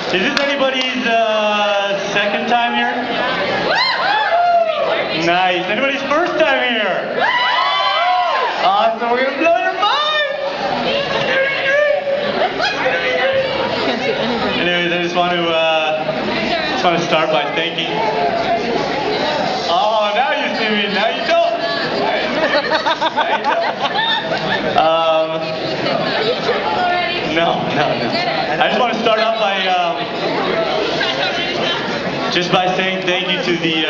Is this anybody's second time here? Nice. Anybody's first time here? Awesome. We're gonna blow your mind. Anyways, I just want to start by thanking. Oh, now you see me. Now you don't. No. I just want to start off by saying thank you to the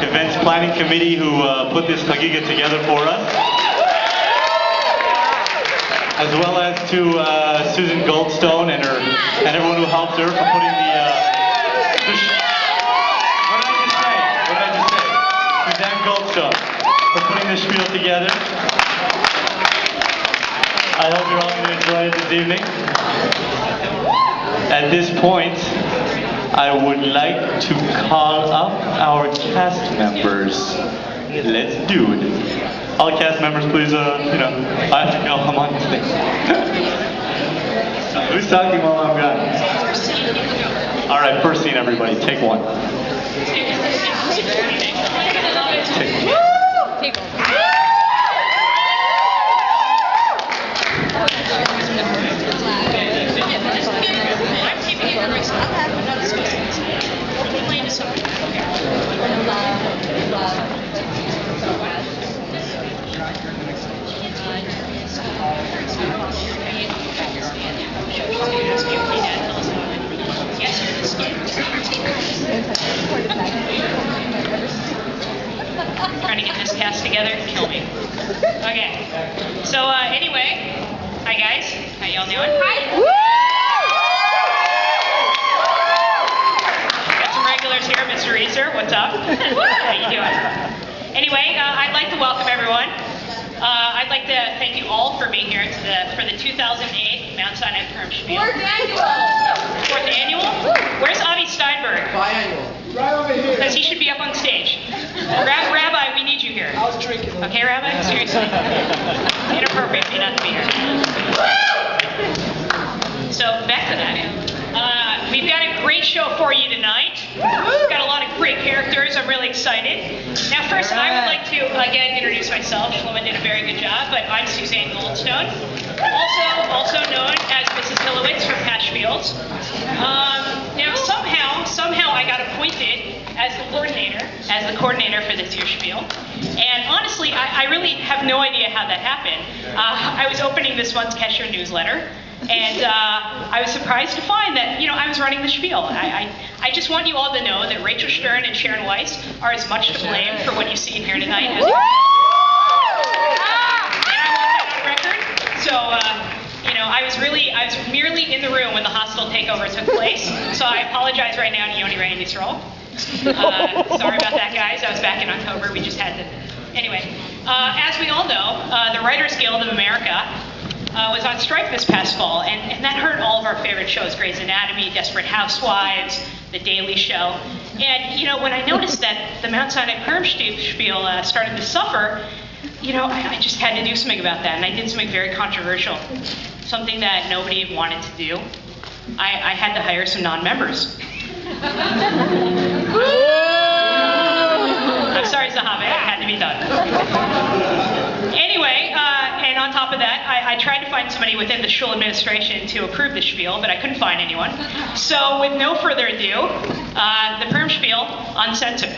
events planning committee who put this chagiga together for us, as well as to Susan Goldstone and everyone who helped her for putting what did I just say? Suzanne Goldstone for putting the Shpiel together. I hope you're all going to enjoy it this evening. At this point, I would like to call up our cast members. Let's do it. All cast members, please, I have to go. I'm on stage. Who's talking while I'm gone? All right, first scene, everybody. Take one. Take one. Trying to get this cast together, kill me. Okay. So anyway, hi guys. How y'all doing? Hi. Got some regulars here, Mr. Reeser. What's up? How you doing? Anyway, I'd like to welcome everyone. I'd like to thank you all for being here for the 2008 Mount Sinai Perm Shpiel. Fourth annual? Where's Avi Steinberg? Biannual. Right over here. Because he should be up on stage. Rabbi, we need you here. I was drinking. Okay, Rabbi? Seriously. Inappropriate for you not to be here. So, back to that. We've got a great show for you tonight. We've got a lot of great characters. I'm really excited. Now, first, I would like to, again, introduce myself. Shlomo did a very good job, but I'm Suzanne Goldstone, also known as Mrs. Hillowitz from past Shpiels. Now, somehow I got appointed as the coordinator for this year's Shpiel. And honestly, I really have no idea how that happened. I was opening this month's Kesher newsletter, and I was surprised to find that, I was running the Shpiel. I just want you all to know that Rachel Stern and Sharon Weiss are as much to blame for what you see here tonight as and I want that on record. So, I was merely in the room when the hostile takeover took place. So I apologize right now to Yoni Ray and Yisrael. Sorry about that, guys. I was back in October. We just had to. Anyway, as we all know, the Writers Guild of America was on strike this past fall, and that hurt all of our favorite shows: Grey's Anatomy, Desperate Housewives, The Daily Show. And when I noticed that the Mount Sinai Perm Shpiel started to suffer, I just had to do something about that, and I did something very controversial, something that nobody wanted to do. I had to hire some non-members. I'm sorry, Zahave, it had to be done. Anyway, and on top of that, I tried to find somebody within the shul administration to approve the Shpiel, but I couldn't find anyone. So with no further ado, the Perm Shpiel Uncensored.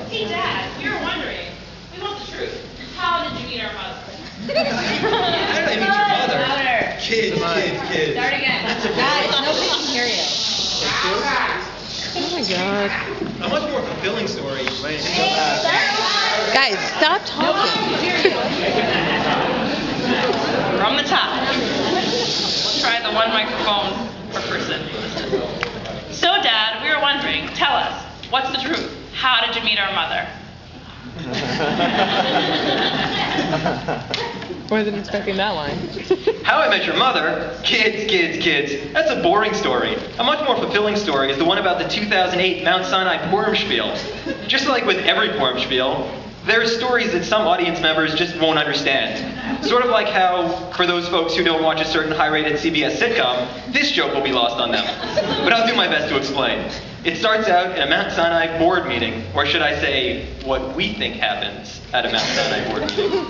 Hey Dad, we were wondering, we want the truth. How did you meet our mother? How did I meet your mother? Kids. Start again. Guys, nobody can hear you. Oh my God. A much more fulfilling story. Guys, stop talking. From the top. We'll try the one microphone per person. So Dad, we were wondering, tell us, what's the truth? How did you meet our mother? Wasn't expecting that line. How I Met Your Mother, kids. That's a boring story. A much more fulfilling story is the one about the 2008 Mount Sinai Purim Shpiel. Just like with every Purim Shpiel, there are stories that some audience members just won't understand. Sort of like how, for those folks who don't watch a certain high-rated CBS sitcom, this joke will be lost on them. But I'll do my best to explain. It starts out in a Mount Sinai board meeting, or should I say, what we think happens at a Mount Sinai board meeting.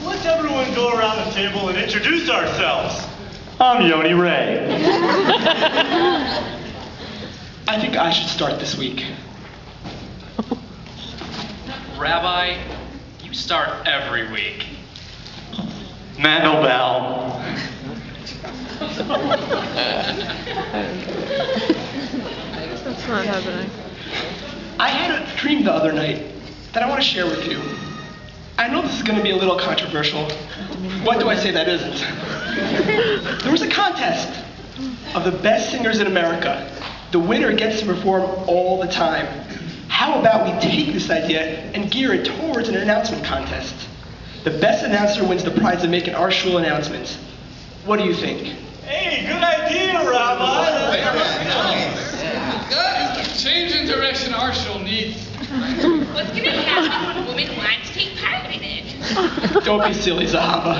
Let's everyone go around the table and introduce ourselves. I'm Yoni Ray. I think I should start this week. Rabbi, you start every week. Matt Nobel. That's not happening. I had a dream the other night that I want to share with you. I know this is going to be a little controversial. What do I say that isn't? There was a contest of the best singers in America. The winner gets to perform all the time. How about we take this idea and gear it towards an announcement contest? The best announcer wins the prize of making our shul announcements. What do you think? Hey, good idea, Rabbi. That is the change in direction our show needs. What's going to happen when women want to take part in it? Don't be silly, Zahava.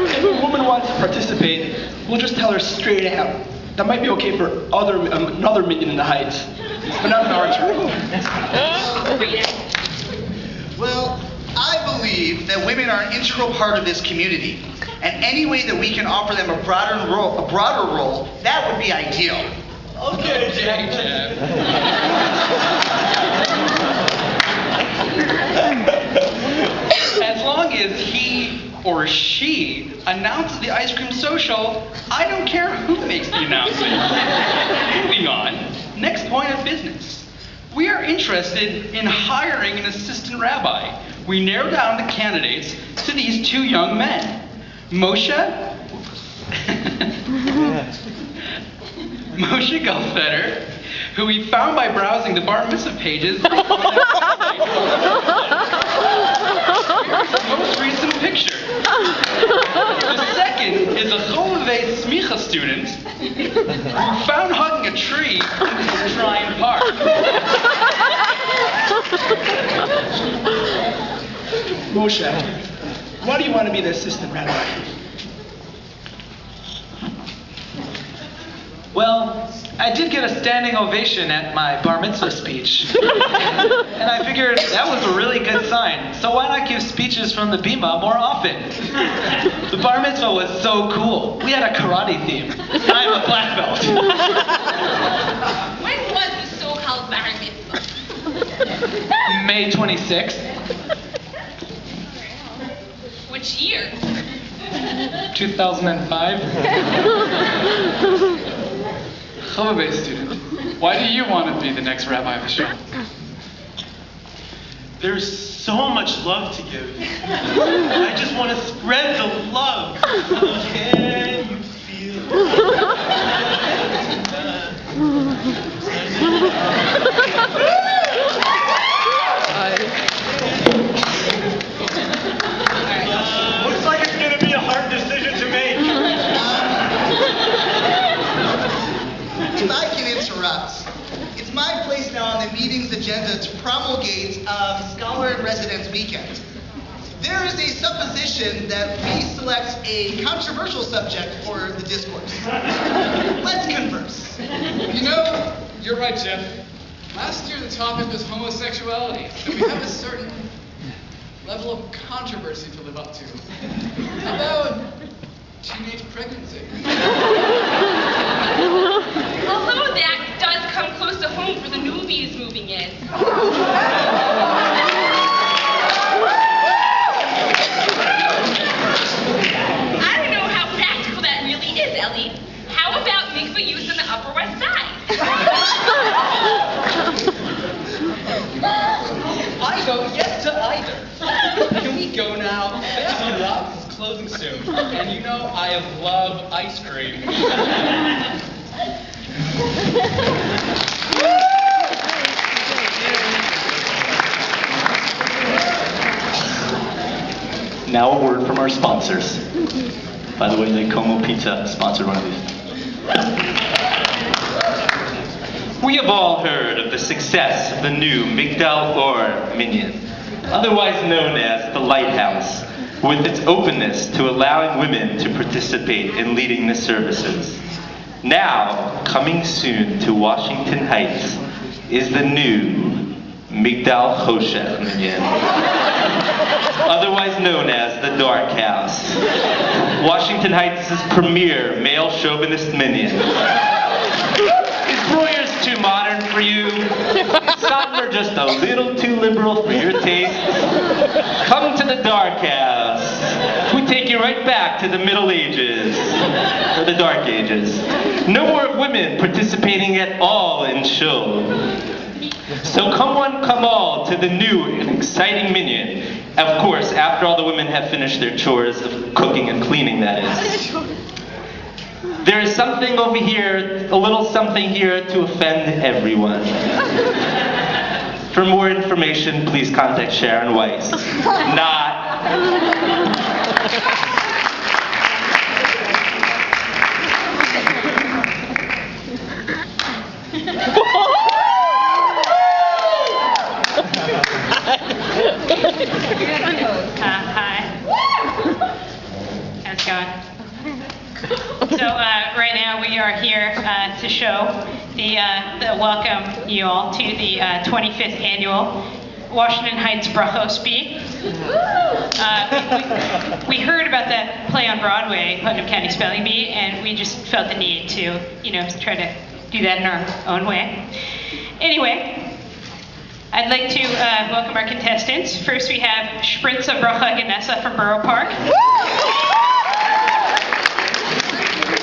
If a woman wants to participate, we'll just tell her straight out. That might be okay for another minion in the Heights, but not in our turn. Well, I believe that women are an integral part of this community, and any way that we can offer them a broader role, that would be ideal. Okay, Jeff. As long as he or she announces the ice cream social, I don't care who makes the announcement. Moving on, next point of business. We are interested in hiring an assistant rabbi. We narrowed down the candidates to these two young men. Moshe Gelfeder, who we found by browsing the bar mitzvah pages. Here's the most recent picture. The second is a Chovevei Smicha student who found hugging a tree in Shrine Park. Moshe, why do you want to be the assistant rabbi? Well, I did get a standing ovation at my bar mitzvah speech. And I figured that was a really good sign. So why not give speeches from the bima more often? The bar mitzvah was so cool. We had a karate theme. And I'm a black belt. When was the so-called bar mitzvah? May 26th, Which year? 2005. Chovevei student, why do you want to be the next rabbi of the show? There's so much love to give. I just want to spread the love. Can you feel looks like it's going to be a hard decision to make. If I can interrupt, it's my place now on the meeting's agenda to promulgate Scholar in Residence Weekend. There is a supposition that we select a controversial subject for the discourse. Let's converse. You know, you're right, Jeff. Last year the topic was homosexuality, and we have a certain level of controversy to live up to. How about teenage pregnancy? Although that does come close to home for the newbies moving in. I don't know how practical that really is, Ellie. How about mikvah use in the Upper West Side? I vote yes to either. Can we go now? Baskin Robbins is closing soon. And you know I love ice cream. Now a word from our sponsors. By the way, the Como Pizza sponsored one of these. We have all heard of the success of the new Migdal Or Minion, otherwise known as the Lighthouse, with its openness to allowing women to participate in leading the services. Now, coming soon to Washington Heights, is the new Migdal Choshech Minion, otherwise known as the Dark House. Washington Heights' premier male chauvinist minion. Is Breuer's too modern for you? Some are just a little too liberal for your taste. Come to the Dark House. We take you right back to the Middle Ages, or the Dark Ages. No more women participating at all in shul. So come one, come all to the new and exciting minion. Of course, after all the women have finished their chores of cooking and cleaning, that is. There is something over here, a little something here to offend everyone. For more information, please contact Sharon Weiss. Not. Hi. How's it going? So right now we are here to show the welcome you all to the 25th annual Washington Heights Brachos Speak. We heard about that play on Broadway, Putnam County Spelling Bee, and we just felt the need to, try to do that in our own way. Anyway, I'd like to welcome our contestants. First we have Spritza Bracha Ganessa from Borough Park.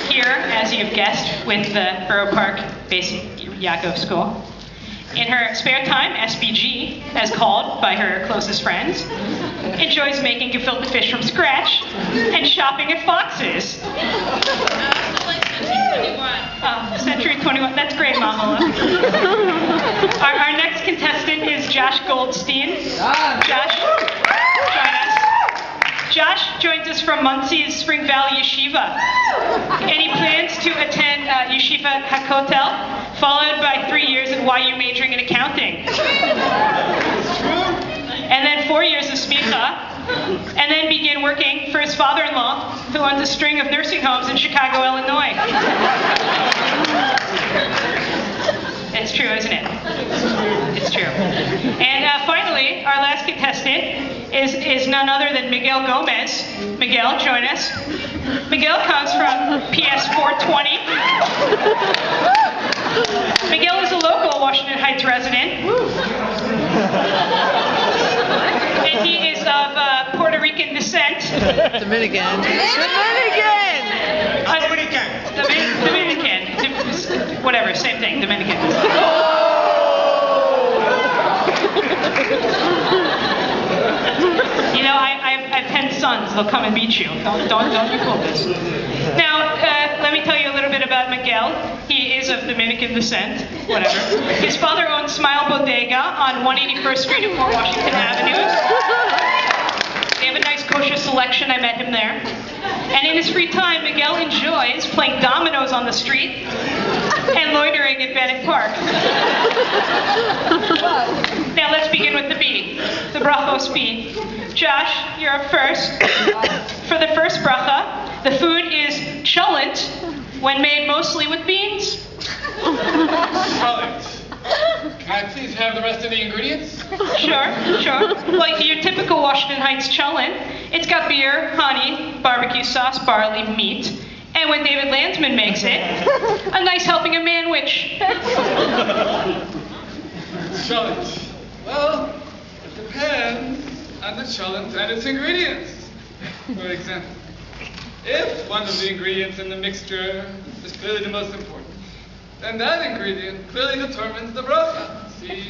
Here, as you've guessed, with the Borough Park Basic Yaakov School. In her spare time, SBG, as called by her closest friends, enjoys making gefilte fish from scratch and shopping at Fox's. Century 21. That's great, Mama. Our next contestant is Josh Goldstein. Josh, join us. Josh joins us from Munsey's Spring Valley Yeshiva, and he plans to attend Yeshiva HaKotel, followed by 3 years at YU majoring in accounting. And then 4 years of smicha, and then begin working for his father-in-law, who owns a string of nursing homes in Chicago, Illinois. It's true, isn't it? It's true. And finally, our last contestant is none other than Miguel Gomez. Miguel, join us. Miguel comes from PS 420. Miguel is a local Washington Heights resident. And he is of Puerto Rican descent. Dominican. Dominican. Whatever, same thing, Dominican. I've 10 sons. They'll come and beat you. Don't you fool this. Now, let me tell you a little bit about Miguel. He is of Dominican descent. Whatever. His father owns Smile Bodega on 181st Street and 4 Washington Avenue. They have a nice kosher selection. I met him there. And in his free time, Miguel enjoys playing dominoes on the street and loitering at Bennett Park. Now let's begin with the bee, the brachos bee. Josh, you're up first. For the first bracha, the food is cholent when made mostly with beans. Cholent. Can I please have the rest of the ingredients? Sure. Like your typical Washington Heights cholent, it's got beer, honey, barbecue sauce, barley, meat, and when David Landsman makes it, a nice helping of manwich. Cholent. Well, it depends on the cholent and its ingredients. For example, if one of the ingredients in the mixture is clearly the most important, then that ingredient clearly determines the bracha. See,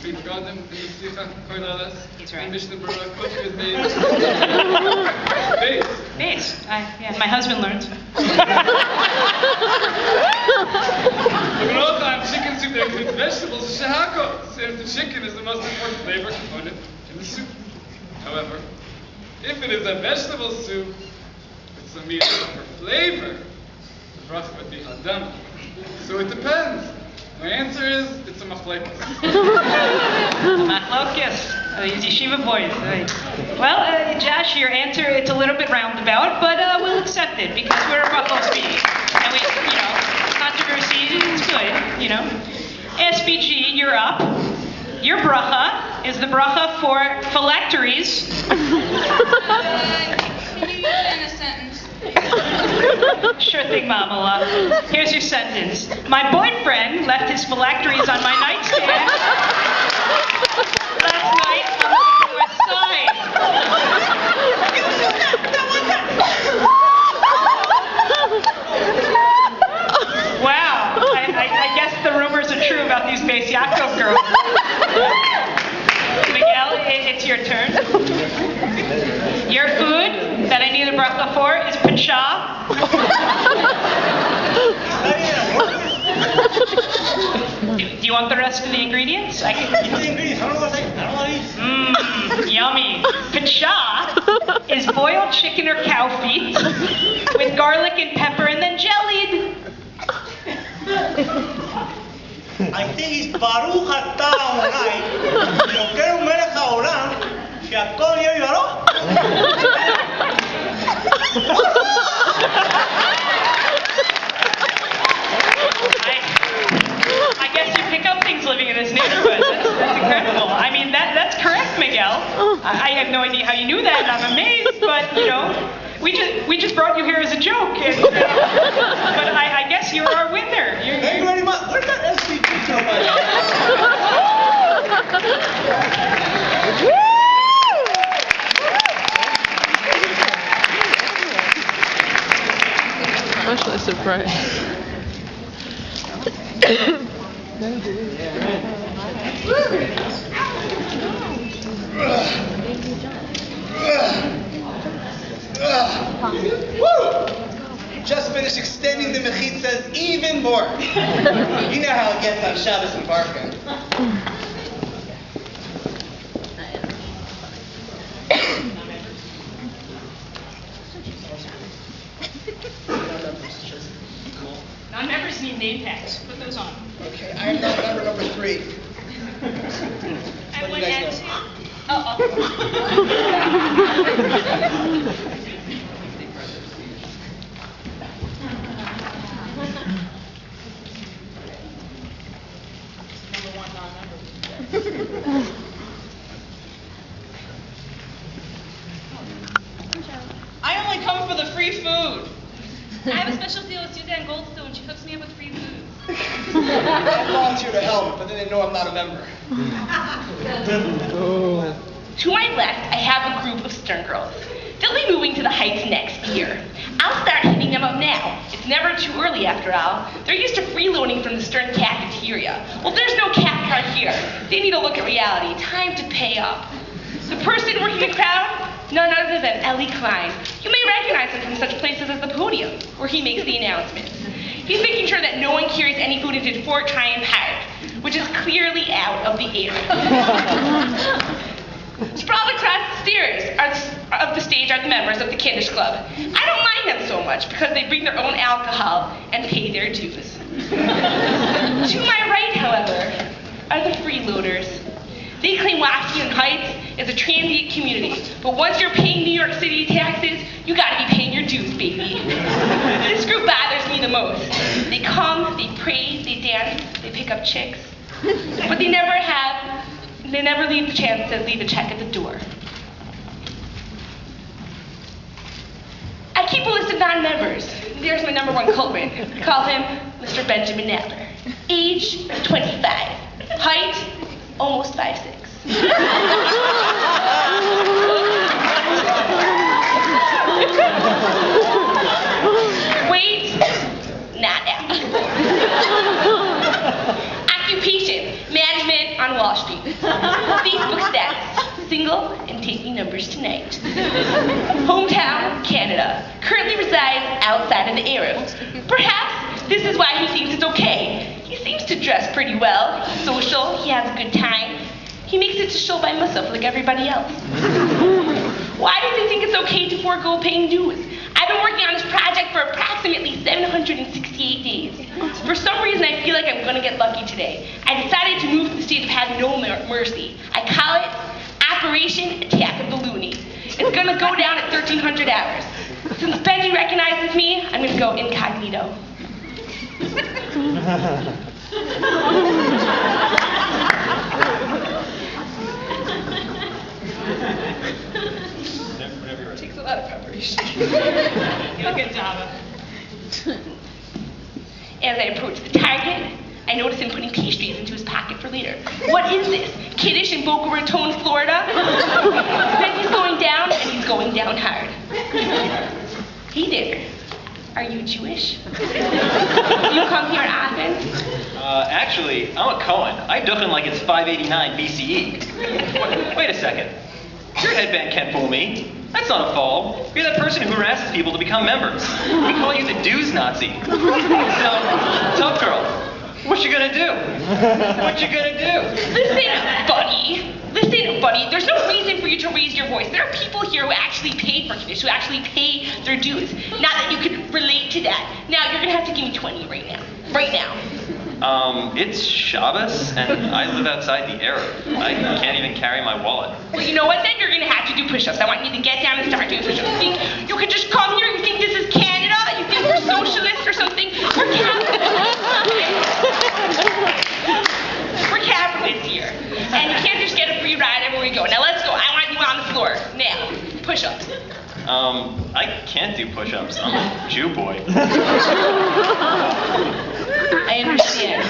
we've got them in the Slicha Koilalas. He's right. And Mishnah Berurah cooked with base. Base. Yeah, my husband learns. We also have chicken soup that includes vegetables, shehakos, since the chicken is the most important flavor component in the soup. However, If it is a vegetable soup with some meat for flavor, the broth would be hadam. So it depends. My answer is it's a machlekes. Machlokes. These yeshiva boys. Well, Josh, your answer, it's a little bit roundabout, but we'll accept it because we're a Rachel speed. And we, controversy is good, SBG, you're up. Your bracha is the bracha for phylacteries. Can you use it in a sentence? Sure thing, Mamala. Here's your sentence. My boyfriend left his phylacteries on my nightstand last night on the north side. Wow. I guess the rumors are true about these Beis Yaakov girls. Miguel, it's your turn. Your food that I need a bracha for is pacha. Do you want the rest of the ingredients? I can. Yummy. Pacha is boiled chicken or cow feet with garlic and pepper and then jellied. I think it's Baruch אתה אולי, יוקר ומלך העולם, שהכל יהיה ירוק. I guess you pick up things living in this neighborhood. That's incredible. I mean, that's correct, Miguel. I have no idea how you knew that, and I'm amazed, but, we just brought you here as a joke. And, but I guess you're our winner. Thank you very much. Where's that SVP so much? Much less surprised. Just finished extending the mechitzas even more. You know how it gets on Shabbos and Barka. Non-members need name tags. Put those on. Okay, I am not member number 3. I Let would you guys add know. to. Oh. I only come for the free food. I have a special deal with Suzanne Goldstone. She hooks me up with free food. I volunteer to help, but then they know I'm not a member. To my left, I have a group of Stern girls. They'll be moving to the Heights next year. I'll start hitting them up now. It's never too early, after all. They're used to freeloading from the Stern cafeteria. Well, there's no cap card here. They need to look at reality. Time to pay up. The person working the crowd? None other than Ellie Klein. You may recognize him from such places as the podium, where he makes the announcements. He's making sure that no one carries any food into Fort Tryon Park, which is clearly out of the area. Sprawled across the stairs of the stage are the members of the Kiddush Club. I don't mind them so much because they bring their own alcohol and pay their dues. To my right, however, are the freeloaders. They claim Washington Heights is a transient community, but once you're paying New York City taxes, you gotta be paying your dues, baby. This group bothers me the most. They come, they pray, they dance, they pick up chicks, but they never leave the chance to leave a check at the door. I keep a list of non-members. There's my number 1 culprit. Call him Mr. Benjamin Nadler. Age, 25. Height, almost 5'6". Weight, not out. Occupation, management on Wall Street. Facebook status, single and taking numbers tonight. Hometown, Canada. Currently resides outside of the area. Perhaps this is why he thinks it's okay. He seems to dress pretty well. He's social, he has a good time. He makes it to show by himself like everybody else. Why does he think more gold-paying dues. I've been working on this project for approximately 768 days. For some reason, I feel like I'm gonna get lucky today. I decided to move to the stage of having no mercy. I call it Operation Attack of the Loony. It's gonna go down at 1300 hours. Since Benji recognizes me, I'm gonna go incognito. It takes a lot of preparation. Good job. As I approach the target, I notice him putting pastries into his pocket for later. What is this? Kiddish in Boca Raton, Florida? Then he's going down, and he's going down hard. Hey there. Are you Jewish? Do you come here often? Actually, I'm a Cohen. I duchin' like it's 589 BCE. Wait a second. Your headband can't fool me. That's not a fall. You're that person who harasses people to become members. We call you the dues Nazi. So, tough girl, what you gonna do? What you gonna do? Listen, buddy, there's no reason for you to raise your voice. There are people here who actually paid for Kiddush, who actually pay their dues. Not that you could relate to that. Now, you're gonna have to give me 20 right now. Right now. It's Shabbos, and I live outside the Arab. I can't even carry my wallet. Well, you know what then? You're gonna have to do push-ups. I want you to get down and start doing push-ups. You think you could just come here? You think this is Canada? You think we're socialists or something? We're capitalists here. And you can't just get a free ride everywhere we go. Now let's go. I want you on the floor. Now, push-ups. I can't do push-ups. I'm a Jew boy. I understand.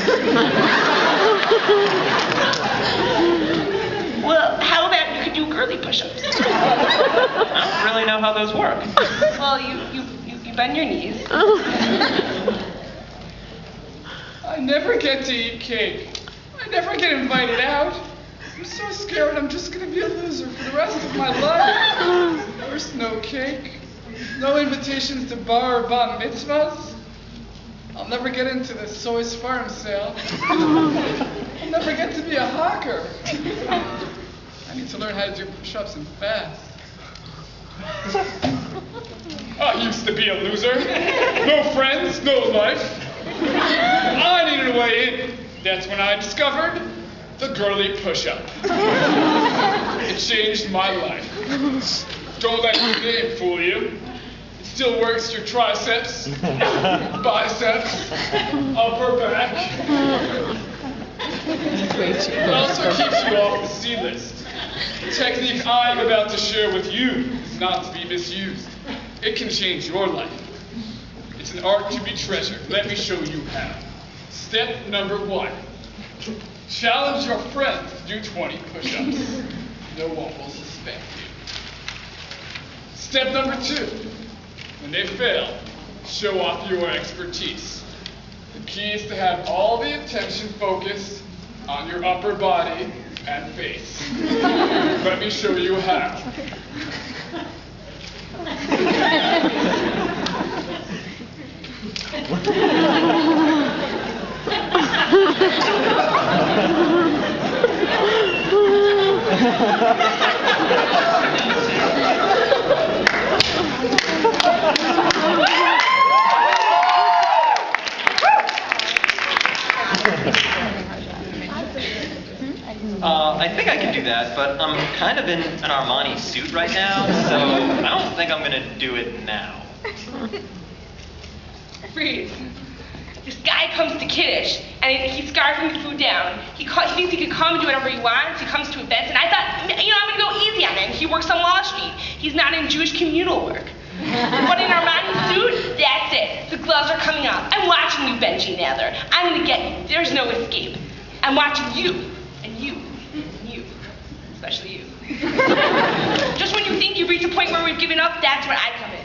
Well, how about you could do girly push-ups? I don't really know how those work. Well, you bend your knees. I never get to eat cake. I never get invited out. I'm so scared I'm just gonna be a loser for the rest of my life. There's no cake, no invitations to bar or bat mitzvahs. I'll never get into the Sooz farm sale. I'll never get to be a hawker. I need to learn how to do push-ups and fast. I used to be a loser. No friends, no life. I needed a way in. That's when I discovered the girly push-up. It changed my life. Don't let your name fool you. It still works your triceps, biceps, upper back. It also keeps you off the C list. The technique I'm about to share with you is not to be misused. It can change your life. It's an art to be treasured. Let me show you how. Step number 1. Challenge your friends to do 20 push-ups. No one will suspect you. Step number 2. When they fail, show off your expertise. The key is to have all the attention focused on your upper body and face. Let me show you how. I think I can do that, but I'm kind of in an Armani suit right now, so I don't think I'm gonna do it now. Freeze. This guy comes to Kiddush, and he's scarfing the food down. He thinks he can come and do whatever he wants. He comes to events, and I thought, I'm gonna go easy on him. He works on Wall Street. He's not in Jewish communal work. But in Armani suit, that's it. The gloves are coming off. I'm watching you, Benji Nather. I'm gonna get you. There's no escape. I'm watching you, and you, and you, especially you. Just when you think you've reached a point where we've given up, that's where I come in.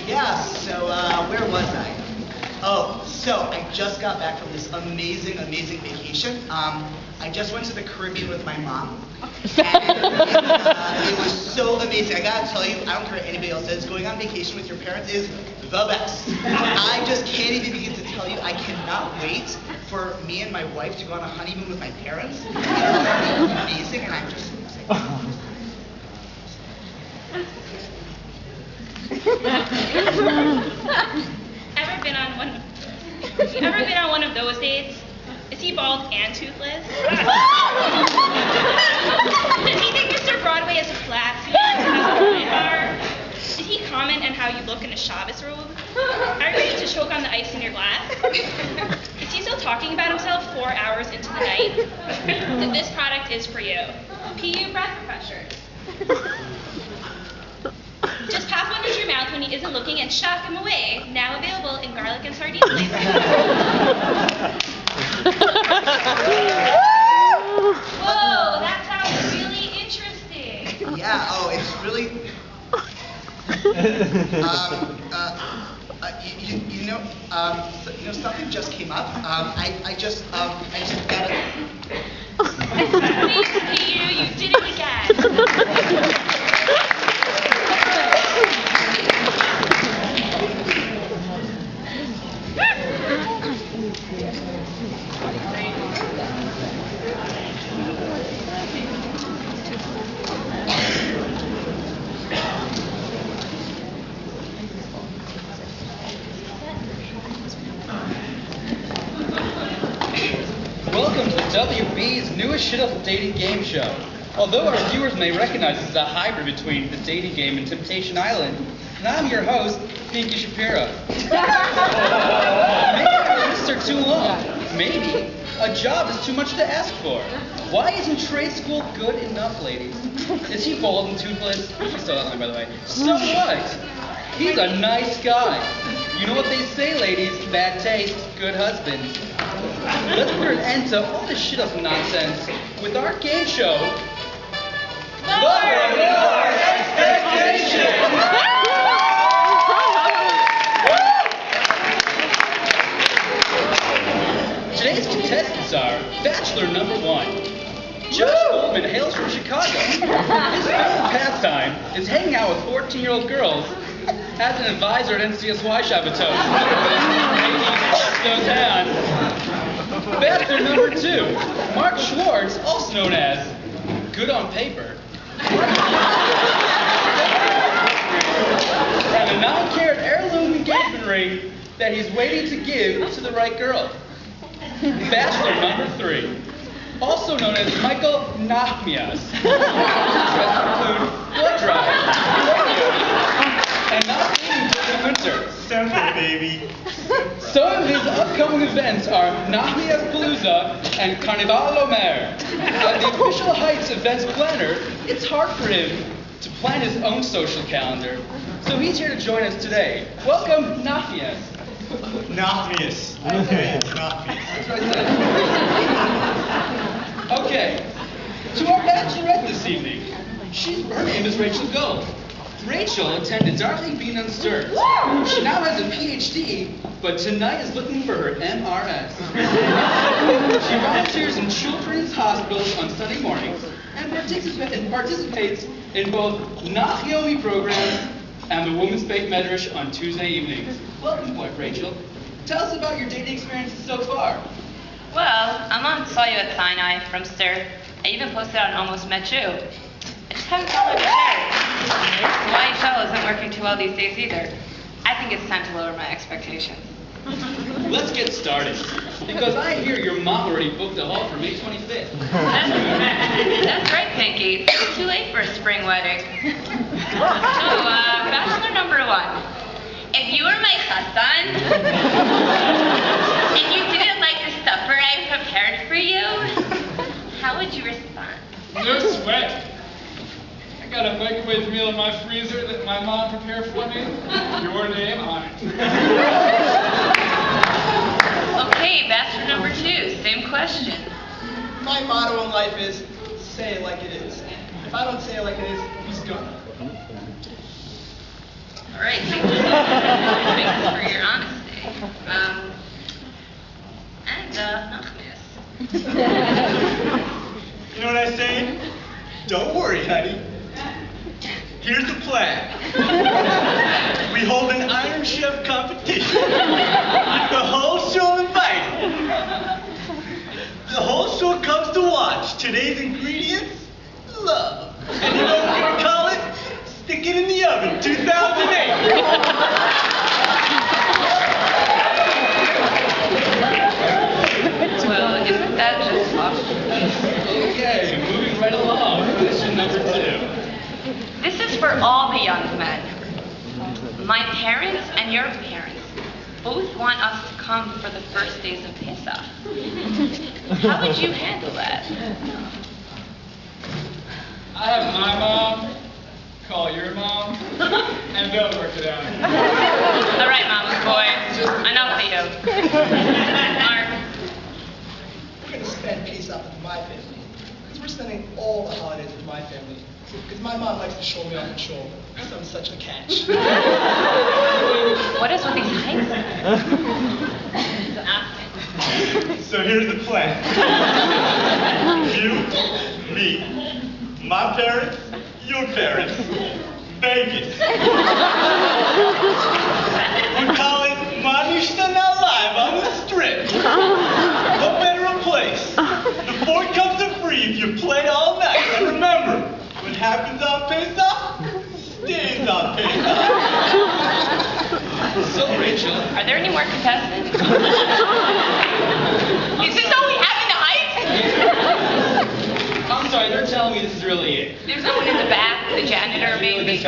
Yeah, so where was I? Oh, So I just got back from this amazing vacation. I just went to the Caribbean with my mom. And it was so amazing. I gotta tell you, I don't care what anybody else says, going on vacation with your parents is the best. I just can't even begin to tell you, I cannot wait for me and my wife to go on a honeymoon with my parents. It's gonna be amazing, and I'm just Ever been on one of those dates? Is he bald and toothless? Does he think Mr. Broadway is a classy and has a wine bar? Did he comment on how you look in a Shabbos robe? Are you ready to choke on the ice in your glass? Is he still talking about himself 4 hours into the night? Then this product is for you. PU breath refreshers. Just pop one into your mouth when he isn't looking and shock him away. Now available in garlic and sardine flavor. Whoa, that sounds really interesting. Yeah, oh, it's really. Something just came up. I just gotta. Please, PU, you did it again. Welcome to WB's newest shit-up dating game show. Although our viewers may recognize this as a hybrid between the dating game and Temptation Island, and I'm your host, Pinky Shapiro. Maybe our lists are too long. Maybe a job is too much to ask for. Why isn't trade school good enough, ladies? Is he bald and toothless? You stole that line, by the way. So what? He's a nice guy. You know what they say, ladies? Bad taste, good husband. Let's put an end to all this shit-up nonsense with our game show. Lower your expectations! Today's contestants are Bachelor number 1. Josh Goldman hails from Chicago. His favorite pastime is hanging out with 14-year-old girls as an advisor at NCSY Shabbatot. Those hands. Bachelor number 2, Mark Schwartz, also known as Good on Paper. And a 9-carat heirloom engagement ring that he's waiting to give to the right girl. Bachelor number 3, also known as Michael Nachmias. Interests include blood drive, and not eating during the winter. Simple, baby. Some of his upcoming events are Nachmias Palooza and Carnival Omer. As the official Heights events planner, it's hard for him to plan his own social calendar. So he's here to join us today. Welcome, Nachmias. Nachmias. Okay, to our bachelorette this evening. Her name is Rachel Gold. Rachel attended Darling Bean Unstirs. She now has a PhD, but tonight is looking for her MRS. She volunteers in children's hospitals on Sunday mornings and participates in both Nachyomi programs and the Women's Faith Medrash on Tuesday evenings. Welcome, wife Rachel. Tell us about your dating experiences so far. Well, my mom saw you at Sinai from Stir. I even posted on Almost Met You. I just haven't found my marriage. YHL isn't working too well these days either. I think it's time to lower my expectations. Let's get started. Because I hear your mom already booked a hall for May 25th. That's right, Pinky. It's too late for a spring wedding. So, bachelor number 1. If you were my husband, and you didn't like the supper I prepared for you, how would you respond? No sweat. I got a microwave meal in my freezer that my mom prepared for me. Your name on it. Okay, bachelor number 2, same question. My motto in life is, say it like it is. If I don't say it like it is, who's gonna? All right, thank you for your honesty. Nachmis. You know what I say? Don't worry, honey. Here's the plan. We hold an Iron Chef competition. The whole show invited. The whole show comes to watch. Today's ingredients, love. And you know what we're gonna call it? Stick it in the oven, 2008. Well, isn't that just luck? Okay, moving right along. Question number 2. This is for all the young men. My parents and your parents both want us to come for the first days of Pesach. How would you handle that? I have my mom, call your mom, and they'll work it out. All right, mama's boy. Enough of you. Mark. We're going to spend Pesach with my family. Because we're spending all the holidays with my family. Because my mom likes to show me off the shoulder. Because I'm such a catch. What is with these heights? So here's the plan. You, me, my parents, your parents, Vegas. We're calling Manishtanah Live on the Strip. What better a place? The fort comes to free if you play all night. And remember, what happens on Pesach stays on Pesach. So, Rachel, Are there any more contestants? Is this all we have in the heights? I'm sorry, they're telling me this is really it. There's no one in the back, the janitor maybe.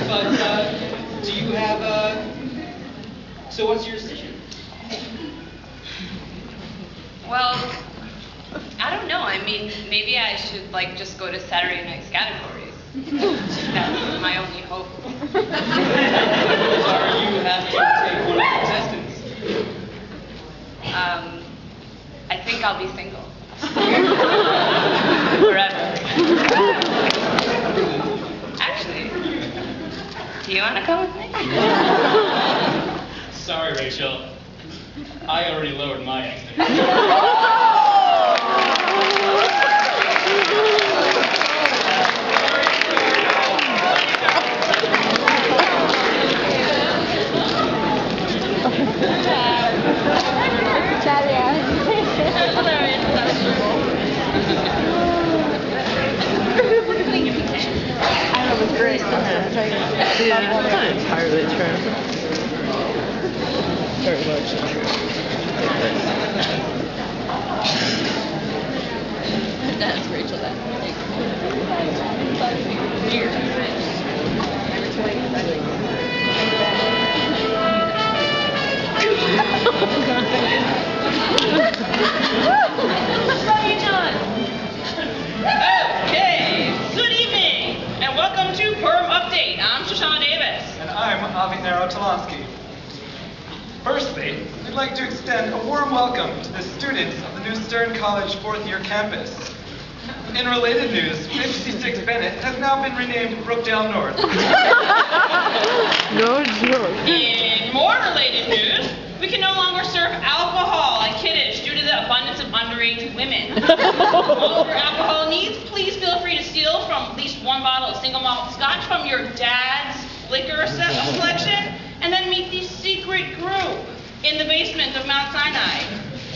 But, do you have, so what's your decision? Well, I don't know. I mean, maybe I should just go to Saturday night's categories. That's my only hope. Or you have to take one of the contestants. I think I'll be single. Forever. Actually, do you want to come with me? Sorry, Rachel. I already lowered my expectations. I know, it was great. Yeah, it's not entirely true. Very much true. That's Rachel. Okay, good evening, and welcome to Perm Update. I'm Shoshana Davis. And I'm Avinero Talansky. Firstly, we'd like to extend a warm welcome to the students of the new Stern College fourth-year campus. In related news, 56 Bennett has now been renamed Brookdale North. No joke. In more related news, we can no longer serve alcohol at Kiddish due to the abundance of underage women. All of your alcohol needs, please feel free to steal from at least one bottle of single malt scotch from your dad's liquor selection, and then meet the secret group in the basement of Mount Sinai.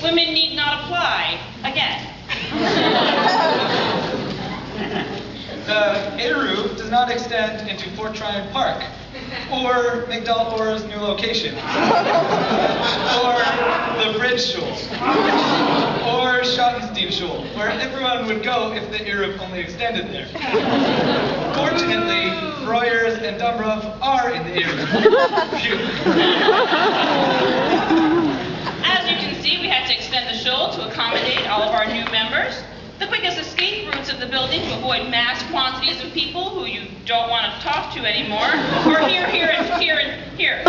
Women need not apply. Again. The Eruv does not extend into Fort Tryon Park, or Migdal Or's new location, or the Bridge Shul, or Schottenstein Shul, where everyone would go if the Eruv only extended there. Fortunately, Royers and Dumbrov are in the Eruv. Phew. As you can see, we had to extend the shul to accommodate all of our new members. The quickest escape routes of the building to avoid mass quantities of people who you don't want to talk to anymore are here.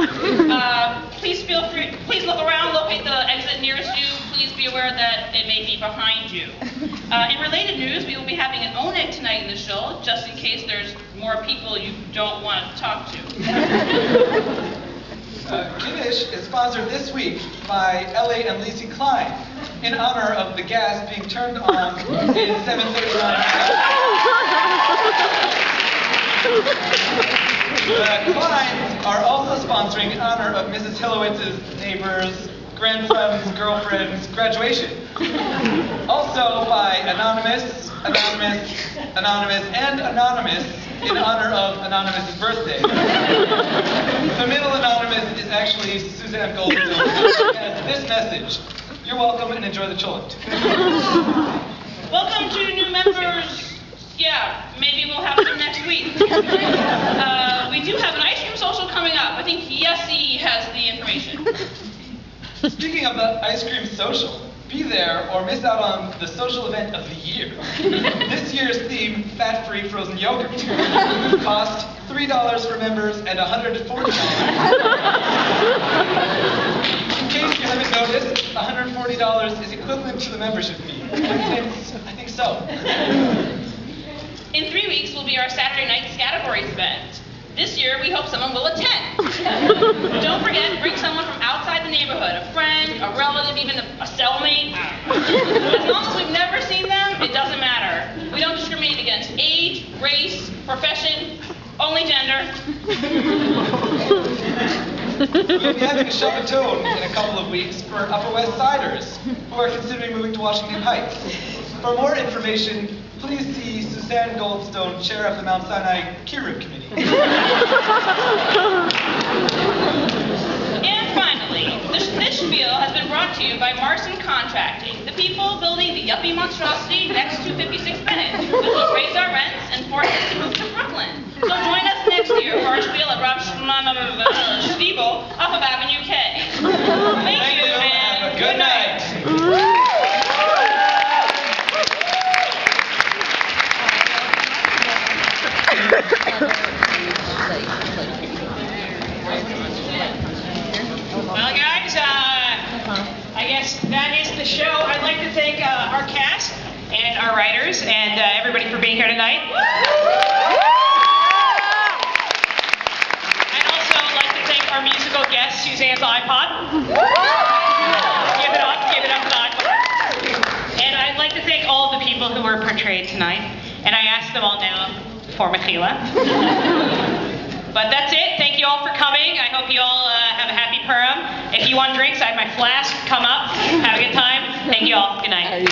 Please feel free, please look around, locate the exit nearest you. Please be aware that it may be behind you. In related news, we will be having an oneg tonight in the shul, just in case there's more people you don't want to talk to. Kiddish is sponsored this week by Ellie and Lacey Klein in honor of the gas being turned on in 739. The Kleins are also sponsoring in honor of Mrs. Hillowitz's neighbors, grandson's girlfriend's graduation. Also by Anonymous, and Anonymous in honor of Anonymous's birthday. The middle Anonymous is actually Suzanne Goldstone, who has this message. You're welcome and enjoy the cholent. Welcome to new members. Yeah, maybe we'll have them next week. We do have an ice cream social coming up. I think Yessie has the information. Speaking of the ice cream social, be there or miss out on the social event of the year. This year's theme, fat-free frozen yogurt. Cost $3 for members and $140. In case you haven't noticed, $140 is equivalent to the membership fee. I think so. In 3 weeks will be our Saturday night Scatterboys event. This year, we hope someone will attend. Don't forget, bring someone from outside the neighborhood, a friend, a relative, even a cellmate. As long as we've never seen them, it doesn't matter. We don't discriminate against age, race, profession, only gender. We'll be having a show and tune in a couple of weeks for Upper West Siders who are considering moving to Washington Heights. For more information, please see Suzanne Goldstone, chair of the Mount Sinai Kiruv Committee. And finally, this Shpiel has been brought to you by Marson Contracting, the people building the yuppie monstrosity next to 56 Bennett, which will raise our rents and force us to move to Brooklyn. So join us next year for our Shpiel at Rob Stiebel off of Avenue K. Thank you, and have a good night. Well, guys, I guess that is the show. I'd like to thank our cast and our writers and everybody for being here tonight. I'd also like to thank our musical guest, Suzanne's iPod. Give it up for the iPod. And I'd like to thank all of the people who were portrayed tonight. And I ask them all now for Michaela. But that's it. Thank you all for coming. I hope you all have a happy Purim. If you want drinks, I have my flask. Come up. Have a good time. Thank you all. Good night.